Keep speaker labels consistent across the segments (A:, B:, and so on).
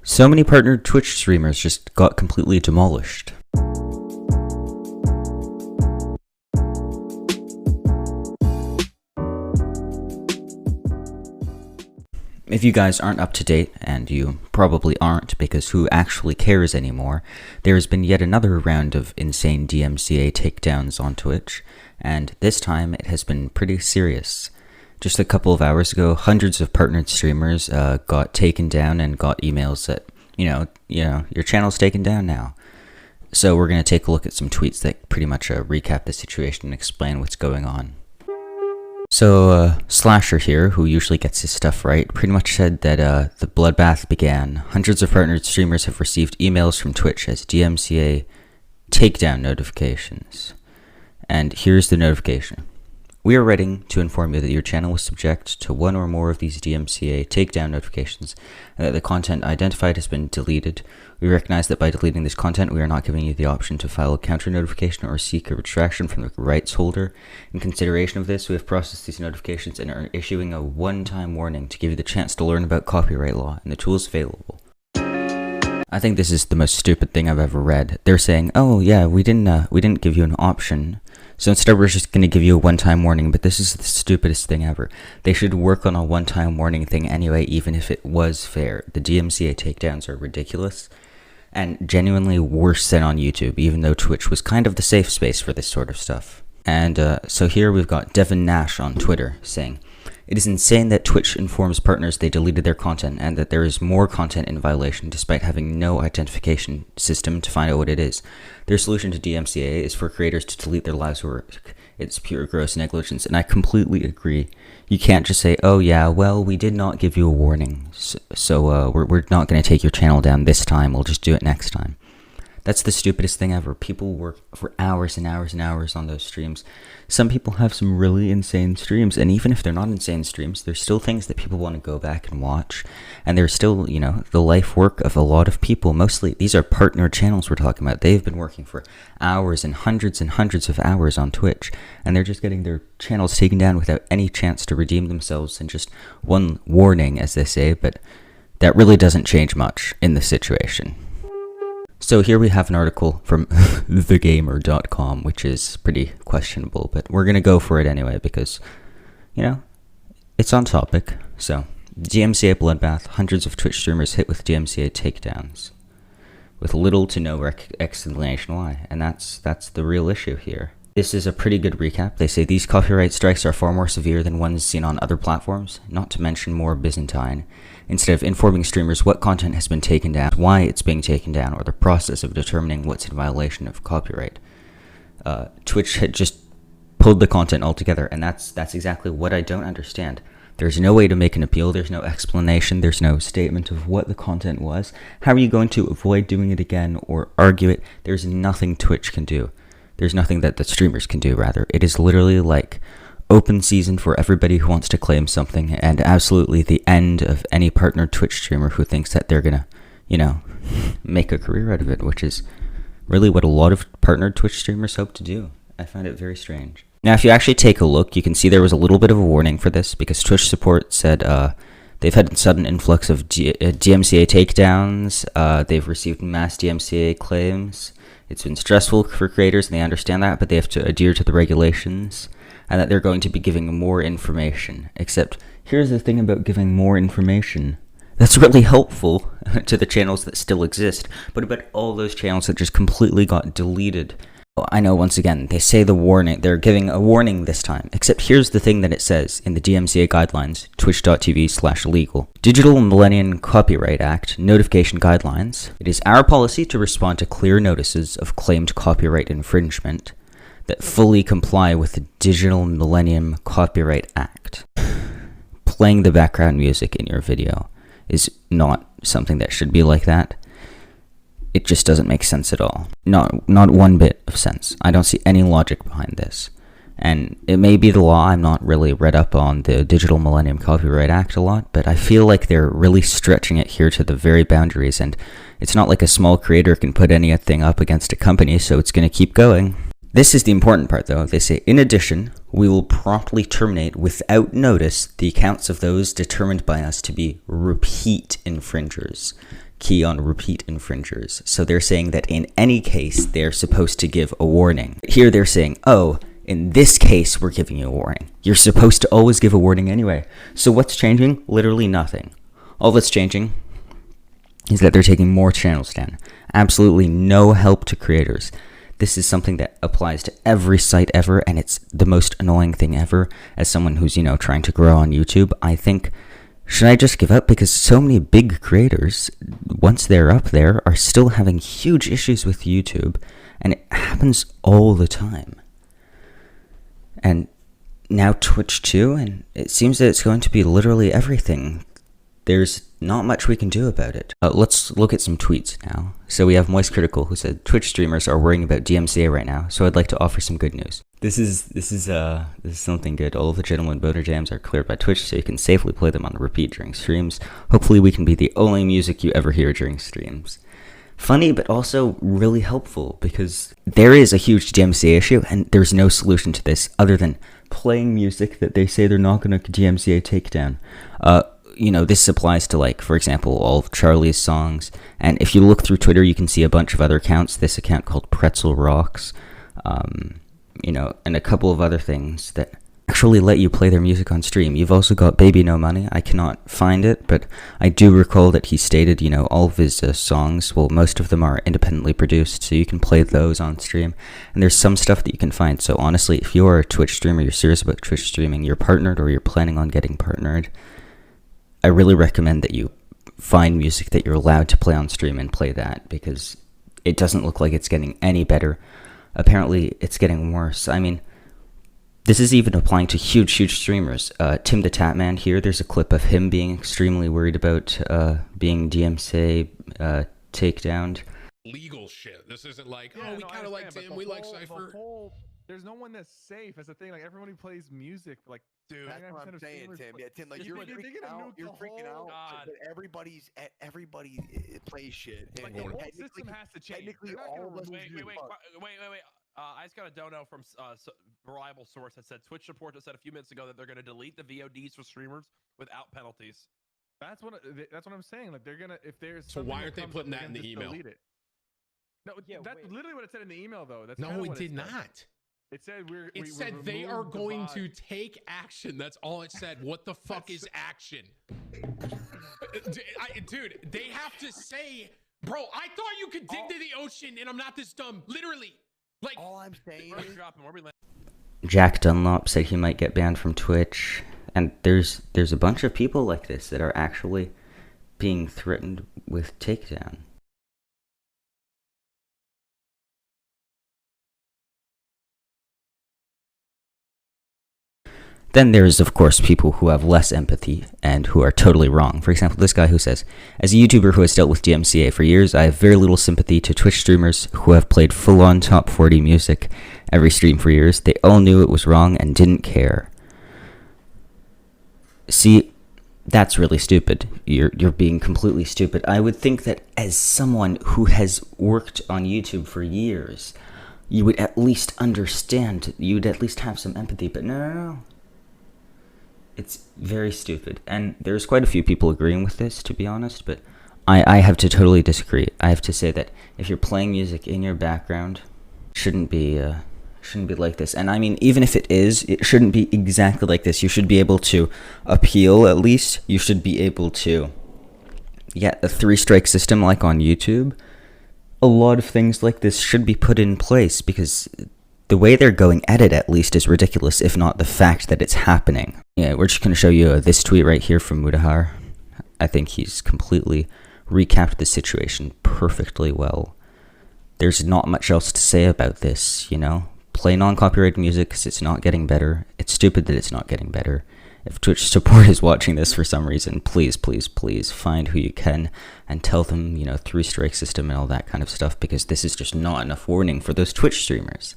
A: So many partnered Twitch streamers just got completely demolished. If you guys aren't up to date, and you probably aren't because who actually cares anymore, there has been yet another round of insane DMCA takedowns on Twitch, and this time it has been pretty serious. Just a couple of hours ago, hundreds of partnered streamers got taken down and got emails that, your channel's taken down now. So we're going to take a look at some tweets that pretty much recap the situation and explain what's going on. So Slasher here, who usually gets his stuff right, pretty much said that the bloodbath began. Hundreds of partnered streamers have received emails from Twitch as DMCA takedown notifications. And here's the notification. We are writing to inform you that your channel was subject to one or more of these DMCA takedown notifications and that the content identified has been deleted. We recognize that by deleting this content, we are not giving you the option to file a counter notification or seek a retraction from the rights holder. In consideration of this, we have processed these notifications and are issuing a one-time warning to give you the chance to learn about copyright law and the tools available. I think this is the most stupid thing I've ever read. They're saying, oh yeah, we didn't give you an option. So instead we're just going to give you a one-time warning, but this is the stupidest thing ever. They should work on a one-time warning thing anyway, even if it was fair. The DMCA takedowns are ridiculous and genuinely worse than on YouTube, even though Twitch was kind of the safe space for this sort of stuff. And so here we've got Devin Nash on Twitter saying, it is insane that Twitch informs partners they deleted their content and that there is more content in violation despite having no identification system to find out what it is. Their solution to DMCA is for creators to delete their lives work. It's pure gross negligence, and I completely agree. You can't just say, oh yeah, well, we did not give you a warning, so we're not going to take your channel down this time, we'll just do it next time. That's the stupidest thing ever. People work for hours and hours and hours on those streams. Some people have some really insane streams, and even if they're not insane streams, there's still things that people want to go back and watch. And there's still, the life work of a lot of people. Mostly, these are partner channels we're talking about. They've been working for hours and hundreds of hours on Twitch, and they're just getting their channels taken down without any chance to redeem themselves and just one warning, as they say, but that really doesn't change much in the situation. So here we have an article from thegamer.com, which is pretty questionable, but we're going to go for it anyway because, it's on topic. So, DMCA bloodbath, hundreds of Twitch streamers hit with DMCA takedowns, with little to no explanation why, and that's the real issue here. This is a pretty good recap. They say these copyright strikes are far more severe than ones seen on other platforms, not to mention more Byzantine. Instead of informing streamers what content has been taken down, why it's being taken down, or the process of determining what's in violation of copyright, Twitch had just pulled the content altogether, and that's exactly what I don't understand. There's no way to make an appeal, there's no explanation, there's no statement of what the content was. How are you going to avoid doing it again or argue it? There's nothing Twitch can do. There's nothing that the streamers can do, rather. It is literally like open season for everybody who wants to claim something, and absolutely the end of any partnered Twitch streamer who thinks that they're gonna, make a career out of it, which is really what a lot of partnered Twitch streamers hope to do. I find it very strange. Now, if you actually take a look, you can see there was a little bit of a warning for this, because Twitch support said they've had a sudden influx of DMCA takedowns, they've received mass DMCA claims. It's been stressful for creators, and they understand that, but they have to adhere to the regulations, and that they're going to be giving more information. Except, here's the thing about giving more information. That's really helpful to the channels that still exist, but about all those channels that just completely got deleted. I know, once again, they say the warning, they're giving a warning this time, except here's the thing that it says in the DMCA guidelines, twitch.tv/legal. Digital Millennium Copyright Act Notification Guidelines. It is our policy to respond to clear notices of claimed copyright infringement that fully comply with the Digital Millennium Copyright Act. Playing the background music in your video is not something that should be like that. It just doesn't make sense at all. Not one bit of sense. I don't see any logic behind this. And it may be the law. I'm not really read up on the Digital Millennium Copyright Act a lot, but I feel like they're really stretching it here to the very boundaries, and it's not like a small creator can put anything up against a company, so it's going to keep going. This is the important part, though. They say, in addition, we will promptly terminate without notice the accounts of those determined by us to be repeat infringers. Key on repeat infringers. So they're saying that in any case, they're supposed to give a warning. Here they're saying, oh, in this case, we're giving you a warning. You're supposed to always give a warning anyway. So what's changing? Literally nothing. All that's changing is that they're taking more channels down. Absolutely no help to creators. This is something that applies to every site ever, and it's the most annoying thing ever. As someone who's, trying to grow on YouTube, I think, should I just give up? Because so many big creators, once they're up there, are still having huge issues with YouTube, and it happens all the time. And now Twitch too, and it seems that it's going to be literally everything. There's not much we can do about it. Let's look at some tweets now. So we have Moist Critical, who said, Twitch streamers are worrying about DMCA right now, so I'd like to offer some good news. This is something good. All of the Gentleman Boner Jams are cleared by Twitch, so you can safely play them on repeat during streams. Hopefully we can be the only music you ever hear during streams. Funny, but also really helpful, because there is a huge DMCA issue, and there's no solution to this other than playing music that they say they're not going to DMCA take down. This applies to, like, for example, all of Charlie's songs, and if you look through Twitter, you can see a bunch of other accounts. This account called Pretzel Rocks, and a couple of other things that actually let you play their music on stream. You've also got Baby No Money. I cannot find it, but I do recall that he stated, all of his songs, well, most of them are independently produced, so you can play those on stream, and there's some stuff that you can find. So honestly, if you're a Twitch streamer, you're serious about Twitch streaming, you're partnered, or you're planning on getting partnered, I really recommend that you find music that you're allowed to play on stream and play that, because it doesn't look like it's getting any better. Apparently, it's getting worse. I mean, this is even applying to huge streamers. TimThetatman here, there's a clip of him being extremely worried about being DMCA takedowned.
B: Legal shit. This isn't like, we kind of like Tim, we like Cypher.
C: There's no one that's safe. That's the thing. Like, everyone who plays music, like,
D: dude, that's what I'm saying, Tim. Yeah, Tim, like, you're freaking out. You're freaking out. But everybody plays shit.
C: Like, the whole system has to change.
D: Technically, all of us.
E: Wait. I just got a dono from reliable source that said Twitch support that said a few minutes ago that they're going to delete the VODs for streamers without penalties.
C: That's what I'm saying. Like, they're gonna, if there's
B: so why aren't they putting that in the email?
C: Delete it. No, that's literally what it said in the email, though. That's
B: no, it did not.
C: It said
B: It said they are going to take action. That's all it said. What the fuck is action? Dude, they have to say, bro, I thought you could dig to the ocean and I'm not this dumb. Literally. Like,
D: all I'm saying is,
A: Jack Dunlop said he might get banned from Twitch, and there's a bunch of people like this that are actually being threatened with takedown. Then there's, of course, people who have less empathy and who are totally wrong. For example, this guy who says, as a YouTuber who has dealt with DMCA for years, I have very little sympathy to Twitch streamers who have played full-on top 40 music every stream for years. They all knew it was wrong and didn't care. See, that's really stupid. You're being completely stupid. I would think that as someone who has worked on YouTube for years, you would at least understand, you would at least have some empathy, but no. It's very stupid, and there's quite a few people agreeing with this, to be honest, but I have to totally disagree. I have to say that if you're playing music in your background, it shouldn't be like this. And I mean, even if it is, it shouldn't be exactly like this. You should be able to appeal, at least. You should be able to get a 3-strike system like on YouTube. A lot of things like this should be put in place, because the way they're going at it, at least, is ridiculous, if not the fact that it's happening. Yeah, we're just going to show you this tweet right here from Mudahar. I think he's completely recapped the situation perfectly well. There's not much else to say about this, Play non-copyrighted music because it's not getting better. It's stupid that it's not getting better. If Twitch support is watching this for some reason, please find who you can and tell them, 3-strike system and all that kind of stuff, because this is just not enough warning for those Twitch streamers.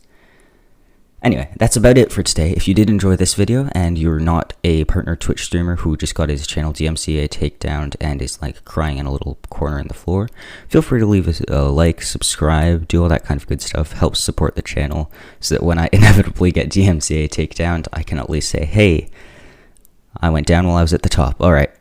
A: Anyway, that's about it for today. If you did enjoy this video and you're not a partner Twitch streamer who just got his channel DMCA takedown and is like crying in a little corner in the floor, feel free to leave a like, subscribe, do all that kind of good stuff. Helps support the channel so that when I inevitably get DMCA takedown, I can at least say, hey, I went down while I was at the top. Alright.